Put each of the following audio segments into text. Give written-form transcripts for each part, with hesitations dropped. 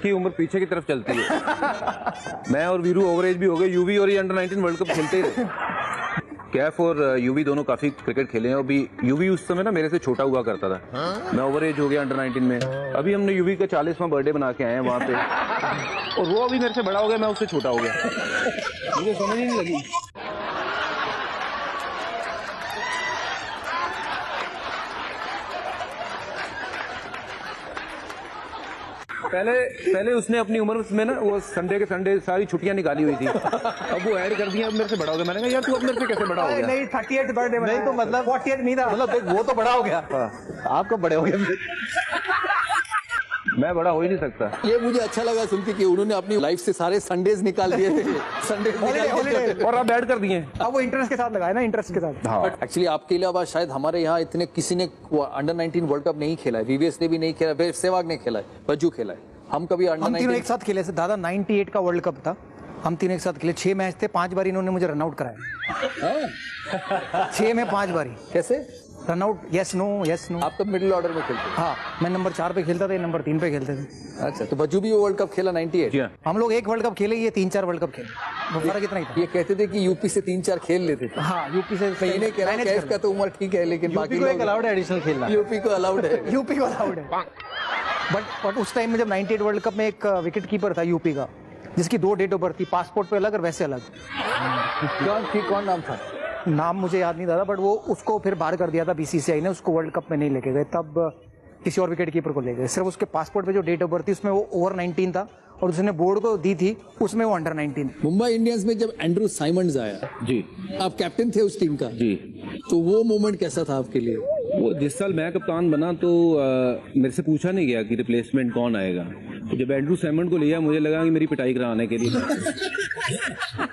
की उम्र पीछे की तरफ चलती है। मैं और वीरू ओवर एज भी हो गए, यूवी और ये अंडर 19 वर्ल्ड कप खेलते ही रहे। कैफ और यूवी दोनों काफी क्रिकेट खेले हैं। अभी यूवी उस समय ना मेरे से छोटा हुआ करता था, मैं ओवर एज हो गया अंडर 19 में। अभी हमने यूवी का 40वां बर्थडे बना के आए हैं वहां पे, और वो अभी मेरे से बड़ा हो गया, मैं उससे छोटा हो गया, मुझे समझ ही नहीं लगी। पहले उसने अपनी उम्र में ना वो संडे के संडे सारी छुट्टियां निकाली हुई थी, अब वो ऐड कर दिया, अब मेरे से बड़ा हो गया। मैंने कहा यार तू अब मेरे से कैसे बड़ा हो गया? नहीं 38 बर्थडे नहीं तो मतलब 48 नहीं था, मतलब वो तो बड़ा हो गया, आप कब बड़े हो गए? मैं बड़ा हो ही नहीं सकता। ये मुझे अच्छा लगा सुन के कि उन्होंने अपनी लाइफ से सारे संडेज निकाल दिए थे, संडे और अब ऐड कर दिए। अब वो इंटरेस्ट के साथ लगाया ना, इंटरेस्ट के साथ। हाँ। एक्चुअली आपके अलावा शायद हमारे यहाँ इतने किसी ने अंडर 19 वर्ल्ड कप नहीं खेला है, वीवीएस ने भी नहीं खेला है, सहवाग ने खेला है, बज्जू खेला है। हम कभी अंडर 19 एक साथ खेले थे दादा, 98 का वर्ल्ड कप था, हम तीनों एक साथ खेले, 6 मैच थे, 5 बार इन्होंने मुझे रनआउट कराया। 6 में 5 बारी। कैसे run out? Yes no yes no. आप तो मिडिल ऑर्डर में खेलते? हाँ, मैं नंबर 4 पे खेलता था, ये नंबर 3 पे खेलते थे। अच्छा, तो बज्जू भी वर्ल्ड कप खेला 98? हम लोग एक वर्ल्ड कप खेले, ये 3-4 वर्ल्ड कप खेले, वो फर्क इतना ही था। ये कहते थे कि यूपी से 3-4 खेल लेते थे। हाँ, यूपी से। मैं इन्हें कह रहा हूं कैफ का तो उम्र ठीक है, लेकिन बाकी को अलाउड है एडिशनल खेलना, यूपी को अलाउड है। यूपी को अलाउड है। बट उस टाइम में जब 98 वर्ल्ड कप में एक विकेट कीपर था यूपी का, जिसकी 2 डेट ऑफ बर्थ थी, पासपोर्ट पे अलग और वैसे अलग। कौन नाम था? नाम मुझे याद नहीं था, बट वो उसको फिर बाहर कर दिया था बीसीसीआई ने, उसको वर्ल्ड कप में नहीं लेके गए, तब किसी और विकेट कीपर को ले गए। सिर्फ उसके पासपोर्ट पे जो डेट ऑफ बर्थ थी उसमें वो ओवर 19 था, और उसने बोर्ड को दी थी उसमें वो अंडर 19। मुंबई इंडियंस में जब एंड्रू साइमंड्स आया जी, आप कैप्टन थे उस टीम का जी, तो वो मोमेंट कैसा था आपके लिए? वो जिस साल मैं कप्तान बना तो मेरे से पूछा नहीं गया कि रिप्लेसमेंट कौन आएगा। तो जब एंड्रू सैमंड को लिया, मुझे लगा कि मेरी पिटाई कराने के लिए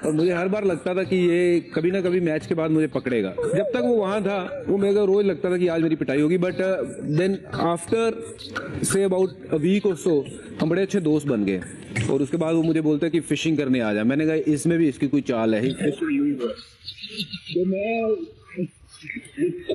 और मुझे हर बार लगता था कि ये कभी ना कभी मैच के बाद मुझे पकड़ेगा। जब तक वो वहां था, वो मेरे को रोज लगता था कि आज मेरी पिटाई होगी। But then after say about a week or so हम बड़े अच्छे दोस्त बन गए, और उसके बाद वो मुझे बोलते कि फिशिंग करने आ जा। मैंने कहा इसमें भी इसकी कोई चाल है। तो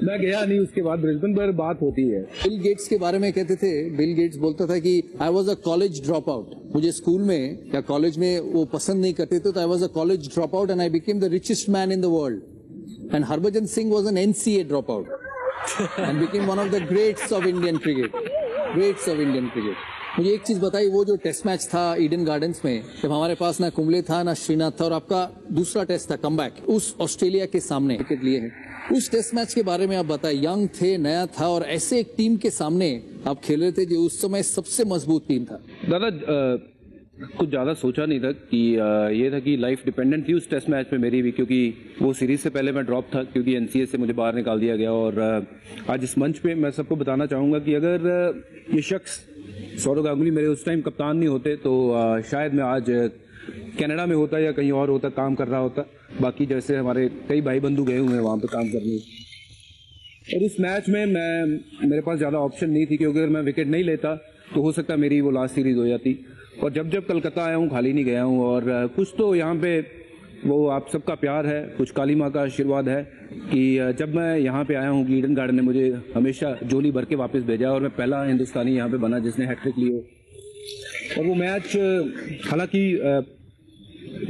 मैं गया नहीं उसके बाद ब्रिस्बेन पर। बात होती है बिल गेट्स के बारे में, कहते थे बिल गेट्स बोलता था कि I was a college drop out, मुझे स्कूल में या कॉलेज में वो पसंद नहीं करते थे, तो I was a college drop out and I became the richest man in the world. And Harbhajan Singh was an NCA drop out and became one of the greats of Indian cricket, greats of Indian cricket. मुझे एक चीज बताई, वो जो test match था Eden gardens में, जब हमारे पास ना कुंबले था ना श्रीनाथ था, और आपका दूसरा टेस्ट था कमबैक उस ऑस्ट्रेलिया के सामने विकेट लिए हैं, उस टेस्ट मैच के बारे में आप बताएं। यंग थे, नया था, और ऐसे एक टीम के सामने आप खेल रहे थे जो उस समय सबसे मजबूत टीम था। दादा कुछ ज्यादा सोचा नहीं था कि ये था कि लाइफ डिपेंडेंट थी उस टेस्ट मैच में मेरी भी, क्योंकि वो सीरीज से पहले मैं ड्रॉप था, क्योंकि NCA से मुझे बाहर निकाल दिया गया। और आज इस मंच पे मैं सबको बताना चाहूंगा कि अगर ये शख्स सौरव गांगुली मेरे उस टाइम कप्तान नहीं होते तो शायद मैं आज कनाडा में होता या कहीं और होता, काम कर रहा होता। बाकी जैसे हमारे कई भाई बंधु गए हुए हैं वहां पे काम करने। और उस मैच में मेरे पास ज्यादा ऑप्शन नहीं थी, क्योंकि अगर मैं विकेट नहीं लेता तो हो सकता मेरी वो लास्ट सीरीज हो जाती। और जब कलकत्ता आया हूँ खाली नहीं गया हूँ, और कुछ तो यहाँ पे वो आप सबका प्यार है, कुछ काली माँ का आशीर्वाद है कि जब मैं यहाँ पे आया हूँ ईडन गार्डन ने मुझे हमेशा झोली भर के वापस भेजा, और मैं पहला हिंदुस्तानी यहाँ पे बना जिसने हैट्रिक ली हो। और वो मैच हालांकि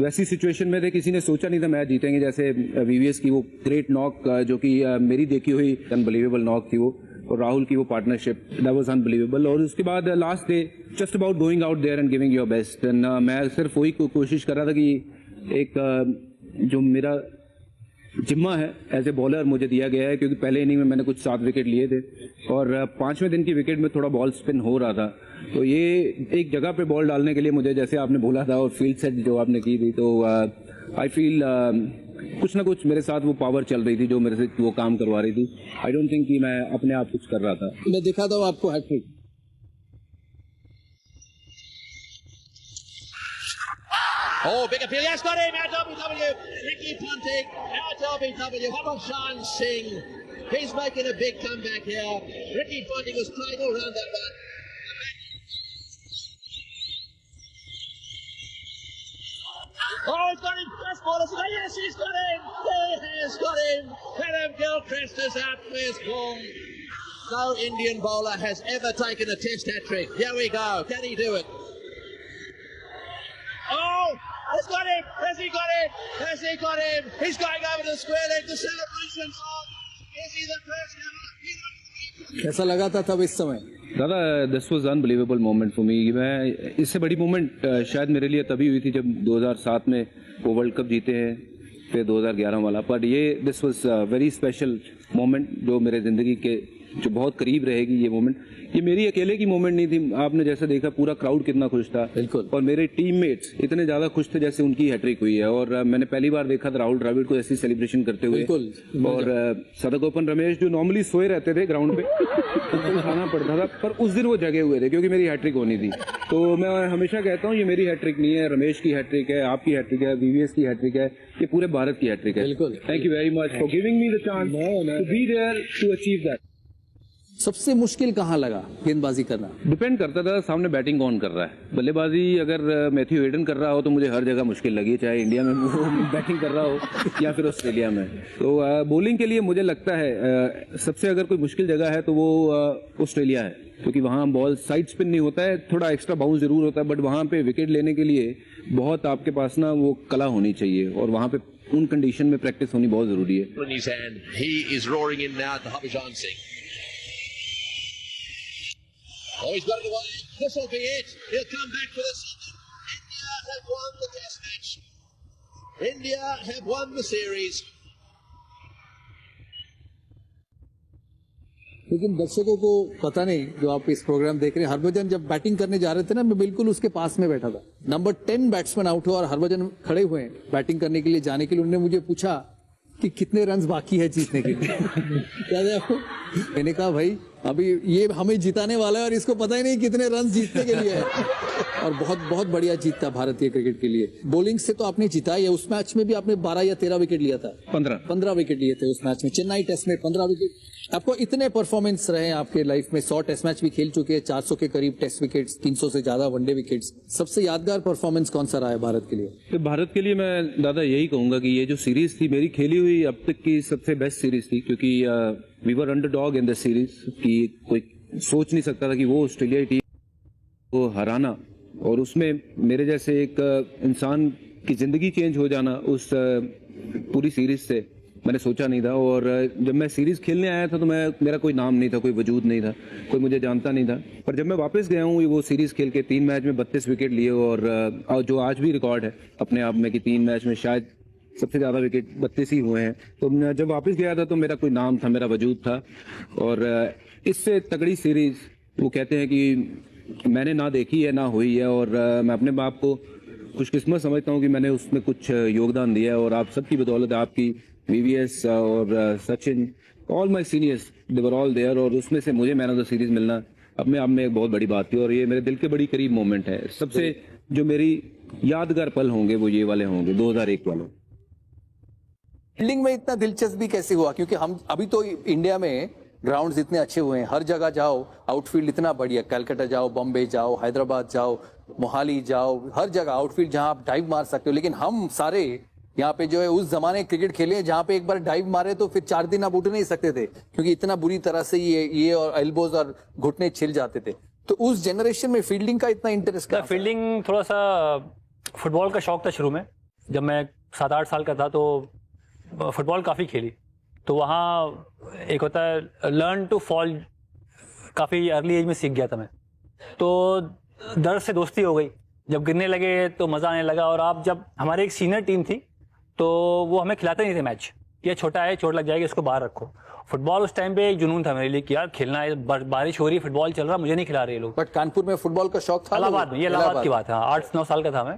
वैसी सिचुएशन में थे, किसी ने सोचा नहीं था मैच जीतेंगे। जैसे वीवीएस की वो ग्रेट नॉक, जो कि मेरी देखी हुई अनबिलीवेबल नॉक थी वो, और राहुल की वो पार्टनरशिप, दैट वाज अनबिलीवेबल। और उसके बाद last day just about going out there and giving your best. And मैं सिर्फ वही कोशिश कर रहा था कि एक जो मेरा जिम्मा है एज ए बॉलर मुझे दिया गया है, क्योंकि पहले इनिंग में मैंने कुछ 7 विकेट लिए थे, और 5वें दिन की विकेट में थोड़ा बॉल स्पिन हो रहा था। तो ये एक जगह पे बॉल डालने के लिए मुझे, जैसे आपने बोला था, और फील्ड सेट जो आपने की थी, तो आई फील कुछ ना कुछ मेरे साथ वो पावर चल रही थी जो मेरे से वो काम करवा रही थी। आई डोंट थिंक कि मैं अपने आप कुछ कर रहा था। मैं दिखाता हूँ आपको hat trick. Oh, big appeal. Yes, got him. LBW. Ricky Ponting. LBW. Hamashan Singh. He's making a big comeback here. Ricky Ponting was playing all round that bat. Oh, he's got him. First ball. Yes, he's got him. He has got him. Callum Gilchrist is out first ball. No Indian bowler has ever taken a test hat-trick. Here we go. Can he do it? Has got him. Has he got him? Has he got him? He's going over to the square leg. The celebrations on. Is he the first ever? कैसा लगा था तब इस समय? दादा this was unbelievable moment for me. मैं इससे बड़ी मोमेंट शायद मेरे लिए तभी हुई थी जब 2007 में वो वर्ल्ड कप जीते हैं, फिर 2011 वाला। पर ये this was very special moment जो मेरे ज़िंदगी के जो बहुत करीब रहेगी ये मोमेंट। ये मेरी अकेले की मोमेंट नहीं थी, आपने जैसे देखा पूरा क्राउड कितना खुश था। बिल्कुल। और मेरे टीममेट्स इतने ज्यादा खुश थे जैसे उनकी हैट्रिक हुई है। और मैंने पहली बार देखा था राहुल द्रविड़ को ऐसी सेलिब्रेशन करते हुए। बिल्कुल। और सदगोपन रमेश जो नॉर्मली सोए रहते थे ग्राउंड पे, उनको उठाना पड़ता था, पर उस दिन वो जगे हुए थे क्योंकि मेरी हैट्रिक होनी थी। तो मैं हमेशा कहता हूँ ये मेरी हैट्रिक नहीं है, रमेश की हैट्रिक है, आपकी हैट्रिक है, वीवीएस की हैट्रिक है, ये पूरे भारत की हैट्रिक है। बिल्कुल। Thank you very much for giving me the chance to be there to achieve that. सबसे मुश्किल कहाँ लगा गेंदबाजी करना? डिपेंड करता था सामने बैटिंग कौन कर रहा है। बल्लेबाजी अगर मैथ्यू हेडन कर रहा हो तो मुझे हर जगह मुश्किल लगी, चाहे इंडिया में वो बैटिंग कर रहा हो या फिर ऑस्ट्रेलिया में। तो बॉलिंग के लिए मुझे लगता है सबसे अगर कोई मुश्किल जगह है तो वो ऑस्ट्रेलिया है, क्योंकि वहाँ बॉल साइड स्पिन नहीं होता है, थोड़ा एक्स्ट्रा बाउंस जरूर होता है, बट वहाँ पे विकेट लेने के लिए बहुत आपके पास ना वो कला होनी चाहिए और वहाँ पे उन कंडीशन में प्रैक्टिस होनी बहुत जरूरी है। In his hand, he is roaring in now to Harbhajan Singh. Oh, he's got it away. This will be it. He'll come back for the second. India have won the test match. India have won the series. लेकिन दर्शकों को पता नहीं, जो आप इस programme देख रहे हैं, हरभजन जब बैटिंग करने जा रहे थे ना, मैं बिल्कुल उसके पास में बैठा था। नंबर 10 बैट्समैन आउट हुआ और हरभजन खड़े हुए हैं बैटिंग करने के लिए जाने के लिए। उन्होंने मुझे पूछा कि कितने रन बाकी है जीतने के लिए। याद है आपको? मैंने कहा भाई अभी ये हमें जिताने वाला है और इसको पता ही नहीं कितने रन जीतने के लिए है। और बहुत बहुत बढ़िया जीत था भारतीय क्रिकेट के लिए। बॉलिंग से तो आपने जिता ही है, उस मैच में भी आपने 12 या 13 विकेट लिया था। 15 विकेट लिए थे उस मैच में, चेन्नई टेस्ट में 15 विकेट। आपको इतने परफॉर्मेंस रहे आपके लाइफ में, 100 टेस्ट मैच भी खेल चुके हैं, 400 के करीब टेस्ट विकेट्स, 300 से ज्यादा वनडे विकेट्स। सबसे यादगार परफॉर्मेंस कौन सा रहा है भारत के लिए? तो भारत के लिए मैं दादा यही कहूंगा कि ये जो सीरीज थी मेरी खेली हुई अब तक की सबसे बेस्ट सीरीज थी, क्योंकि we were underdog in the series की कोई सोच नहीं सकता था कि वो ऑस्ट्रेलिया टीम को हराना और उसमें मेरे जैसे एक इंसान की जिंदगी चेंज हो जाना उस पूरी सीरीज से मैंने सोचा नहीं था। और जब मैं सीरीज खेलने आया था तो मेरा कोई नाम नहीं था, कोई वजूद नहीं था, कोई मुझे जानता नहीं था। पर जब मैं वापस गया हूँ वो सीरीज खेल के 3 मैच में 32 विकेट लिए और जो आज भी रिकॉर्ड है अपने आप में कि 3 मैच में शायद सबसे ज्यादा विकेट 32 ही हुए हैं। तो मैं जब वापस गया था तो मेरा कोई नाम था, मेरा वजूद था। और इससे तगड़ी सीरीज वो कहते हैं कि मैंने ना देखी है ना हुई है। और मैं अपने बाप को खुशकिस्मत समझता हूँ कि मैंने उसमें कुछ योगदान दिया है। और आप सबकी बदौलत, आपकी वीवीएस और Sachin, all my seniors, they were all there. और उसमें से मुझे मैन ऑफ द सीरीज मिलना अपने आप में एक बहुत बड़ी बात थी और ये मेरे दिल के बड़ी करीब मोमेंट है। सबसे जो मेरी यादगार पल होंगे वो ये वाले होंगे, 2001 वाले। फील्डिंग में इतना दिलचस्पी कैसे हुआ? क्योंकि हम अभी तो इंडिया में ग्राउंड्स इतने अच्छे हुए हैं, हर जगह जाओ आउटफील्ड इतना बढ़िया, कलकत्ता जाओ, बॉम्बे जाओ, हैदराबाद जाओ, मोहाली जाओ, हर जगह आउटफील्ड जहां आप डाइव मार सकते हो। लेकिन हम सारे यहाँ पे जो है उस जमाने क्रिकेट खेले जहां पे एक बार डाइव मारे तो फिर 4 दिन आप उठ नहीं सकते थे, क्योंकि इतना बुरी तरह से ये और एल्बोज और घुटने छिल जाते थे। तो उस जनरेशन में फील्डिंग का इतना इंटरेस्ट था? फील्डिंग थोड़ा सा फुटबॉल का शौक था शुरू में। जब मैं 7-8 साल का था तो फुटबॉल काफ़ी खेली। तो वहाँ एक होता है लर्न टू फॉल, काफ़ी अर्ली एज में सीख गया था मैं। तो दर्द से दोस्ती हो गई, जब गिरने लगे तो मज़ा आने लगा। और आप जब हमारी एक सीनियर टीम थी तो वो हमें खिलाते नहीं थे मैच, ये छोटा है चोट लग जाएगी इसको बाहर रखो। फुटबॉल उस टाइम पे एक जुनून था मेरे लिए कि यार खेलना है, बारिश हो रही है, फुटबॉल चल रहा, मुझे नहीं खिला रहे लोग। बट कानपुर में फुटबॉल का शौक था? इलाहाबाद में, ये इलाहाबाद की बात है, 8-9 साल का था मैं।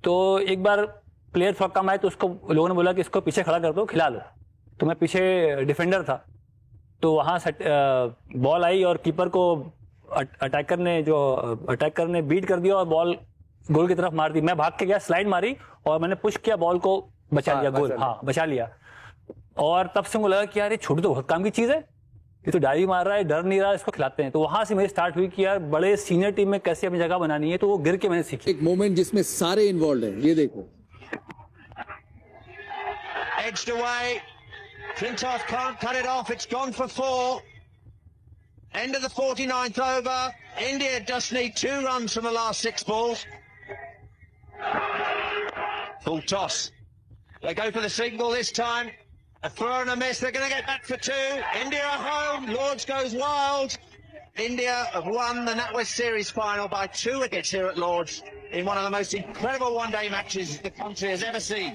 तो एक बार प्लेयर थोड़ा कम आए तो उसको लोगों ने बोला कि इसको पीछे खड़ा कर दो, खिला लो। तो मैं पीछे डिफेंडर था, तो वहाँ बॉल आई और कीपर को अटैकर ने बीट कर दिया और बॉल गोल की तरफ मार दी। मैं भाग के गया, स्लाइड मारी और मैंने पुश किया, बॉल को बचा लिया, गोल, हाँ बचा लिया। और तब से मुझे लगा कि यार ये छोटी तो बहुत काम की चीज़ है, ये तो डायरी मार रहा है, डर नहीं रहा, इसको खिलाते हैं। तो वहां से मेरी स्टार्ट हुई कि यार बड़े सीनियर टीम में कैसे अपनी जगह बनानी है। तो वो गिर के मैंने सीखी। एक मोमेंट जिसमें सारे इन्वॉल्व हैं, ये देखो। Edged away. Flintoff can't cut it off. It's gone for 4. End of the 49th over. India just need 2 runs from the last 6 balls. Full toss. They go for the single this time. A throw and a miss. They're going to get back for two. India are home. Lords goes wild. India have won the NatWest Series final by 2 wickets here at Lords in one of the most incredible one-day matches the country has ever seen.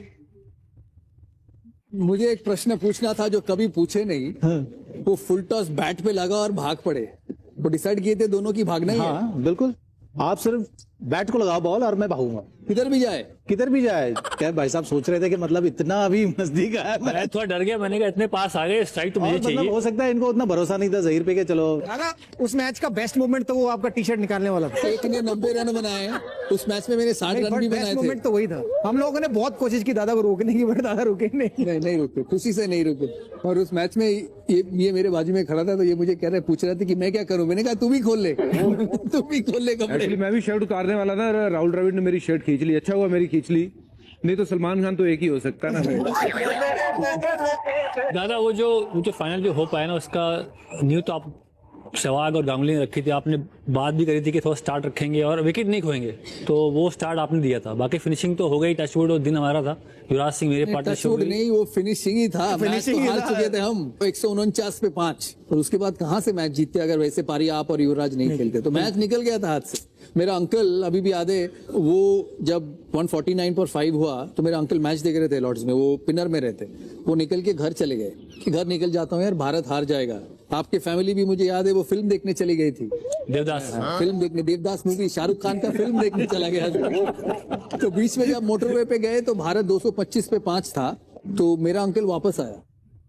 मुझे एक प्रश्न पूछना था जो कभी पूछे नहीं। वो फुल टॉस बैट पे लगा और भाग पड़े, वो डिसाइड किए थे दोनों की भागना ही है। हाँ बिल्कुल, आप सिर्फ बैट को लगाओ बॉल और मैं भागूंगा किधर भी जाए। किधर भी जाए। क्या भाई साहब सोच रहे थे कि मतलब इतना अभी नजदीक आया मैं थोड़ा डर गया, मैंने कहा इतने पास आ गए, स्ट्राइक तो मुझे मतलब चाहिए। हो सकता है इनको उतना भरोसा नहीं था जहीर पे कि चलो। दादा उस मैच का बेस्ट मोमेंट तो वो आपका टी शर्ट निकालने वाला था। एक ने 90 रन बनाए, उस मैच में मैंने 60 रन भी बनाए बेस्ट थे। मोमेंट तो वही था। हम लोगों ने बहुत कोशिश की दादा को रोकने की, बट दादा रुके नहीं। नहीं रुके, खुशी से नहीं रुके। और उस मैच में ये मेरे बाजू में खड़ा था, तो ये मुझे कह रहे पूछ रहा था कि मैं क्या करूं। मैंने कहा तू भी खोल ले तू भी खोल ले कपड़े। एक्चुअली मैं भी शर्ट उतारने वाला था, राहुल द्रविड़ ने मेरी शर्ट खींच ली। अच्छा हुआ मेरी खींच ली, नहीं तो सलमान खान तो एक ही हो सकता है ना। दादा वो जो फाइनल जो हो पाया ना, उसका न्यू तो आप सहवाग और गांगुली ने रखी थी, आपने बात भी करी थी कि थोड़ा स्टार्ट रखेंगे और विकेट नहीं खोएंगे, तो वो स्टार्ट आपने दिया था। बाकी फिनिशिंग तो हो गई, टचवुड और दिन हमारा था, युवराज सिंह मेरे पार्टनरशिप टचवुड नहीं, वो फिनिशिंग ही था। मैच तो हार चुके थे हम 149 पे 5, और उसके बाद कहां से मैच जीतते अगर वैसे पारी आप और युवराज नहीं खेलते। तो मैच निकल गया था हाथ से। मेरा अंकल अभी भी याद है, वो जब 149 पर 5 हुआ तो मेरा अंकल मैच देख रहे थे लॉर्ड्स में, वो पिनर में रहते। वो निकल के घर चले गए कि घर निकल जाता हूँ यार, भारत हार जाएगा। आपके फैमिली भी मुझे याद है वो फिल्म देखने चली गई थी, देवदास। फिल्म देखने, देवदास मूवी, शाहरुख खान का फिल्म देखने चला गया था। तो बीच में जब मोटरवे पे गए तो भारत 225 पे 5 था। तो मेरा अंकल वापस आया,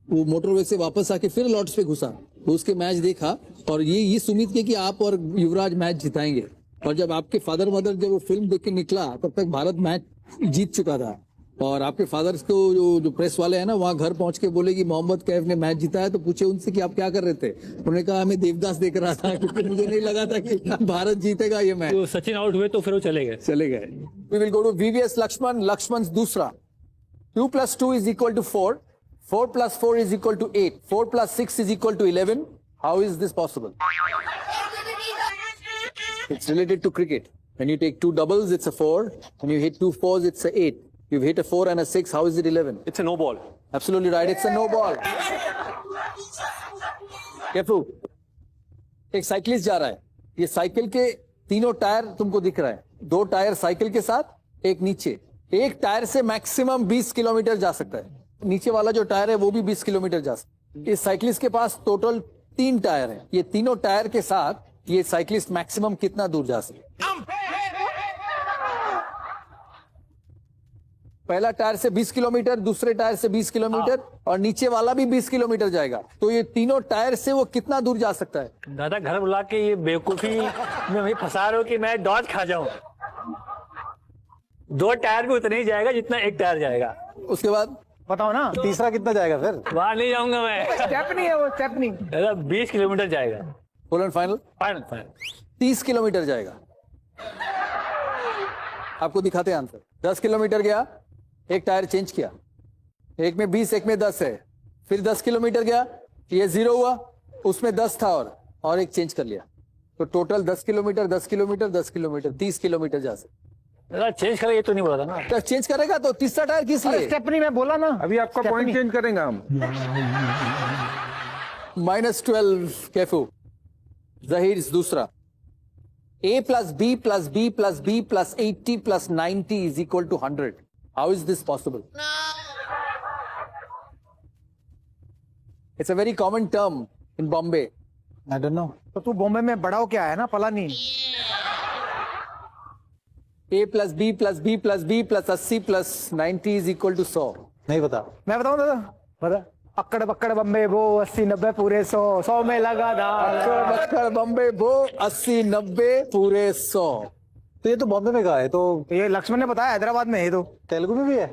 वो मोटरवे से वापस आके फिर लॉर्ड्स पे घुसा, वो उसके मैच देखा और ये उम्मीद की कि आप और युवराज मैच जिताएंगे। और जब आपके फादर मदर जब वो फिल्म देख के निकला, तब तक भारत मैच जीत चुका था। और आपके फादर को जो प्रेस वाले हैं ना, वहाँ घर पहुंच के बोले कि मोहम्मद कैफ ने मैच जीता है। तो पूछे उनसे कि आप क्या कर रहे थे। उन्होंने कहा हमें देवदास देख रहा था, क्योंकि मुझे नहीं लगा था कि भारत जीतेगा ये मैच। तो सचिन आउट हुए तो फिर वो चले गए। We will go to VVS Lakshman. Lakshman's दूसरा। 2 + 2 is equal to 4. 4 + 4 is equal to 8. 4 + 6 is equal to 11. How is this possible? It's related to cricket. When you take 2 doubles, it's a 4. When you hit 2 fours, it's a 8. You've hit a 4 and a 6. How is it 11? It's a no ball. Absolutely right. It's a no ball. केफू, एक cyclist जा रहा है, ये cycle के तीनों tyre तुमको दिख रहा है, 2 टायर साइकिल के साथ, एक नीचे। एक टायर से मैक्सिमम 20 किलोमीटर जा सकता है, नीचे वाला जो टायर है वो भी 20 किलोमीटर जा सकता है। इस साइकिलिस्ट के पास टोटल 3 टायर है, ये तीनों टायर के साथ ये साइकिलिस्ट मैक्सिमम कितना दूर जा सकता है? पहला टायर से 20 किलोमीटर, दूसरे टायर से 20 किलोमीटर और नीचे वाला भी 20 किलोमीटर जाएगा। तो ये तीनों टायर से वो कितना दूर जा सकता है? दादा घर बुला के ये बेवकूफी में वही फंसा रहे हो कि मैं डॉज खा जाऊं। 2 टायर भी उतना ही जाएगा जितना एक टायर जाएगा। उसके बाद बताओ ना, तीसरा कितना जाएगा फिर? वहां नहीं जाऊंगा मैं। स्टेप नहीं है वो, स्टेप नहीं। दादा 20 किलोमीटर जाएगा। Full and final? Final 30 kilometre जाएगा। आपको दिखाते हैं आंसर। 10 किलोमीटर गया, एक टायर चेंज किया, एक में 20 एक में 10 है। फिर 10 किलोमीटर गया, ये 0 हुआ, उसमें 10 था और एक चेंज कर लिया। तो total 10 kilometre 10 kilometre 10 kilometre 30 kilometre जा सकते। दादा चेंज करेगा ये तो नहीं बोला था ना। तो चेंज करेगा तो तीसरा टायर किस लिए? स्टेप नहीं, मैं बोला ना अभी आपका पॉइंट चेंज करेंगे हम। -12 कैफू। जहीर दूसरा। A + B + B + B + 80 + 90 is equal to 100. How is this possible? It's a very common term in Bombay. I don't know. तो तू बॉम्बे में बड़ा हो क्या है ना, पला नहीं। A + B + B + B + 80 + 90 is equal to 100. नहीं बता। मैं बताऊं दादा, बता। अक्कड़ बक्कड़ बम्बे वो 80 90 पूरे 100 में लगा दार। बक्कड़ बम्बे वो 80 90 पूरे 100। तो ये तो बॉम्बे में कहा है, तो ये लक्ष्मण ने बताया, हैदराबाद में है। तो तेलुगु में भी है।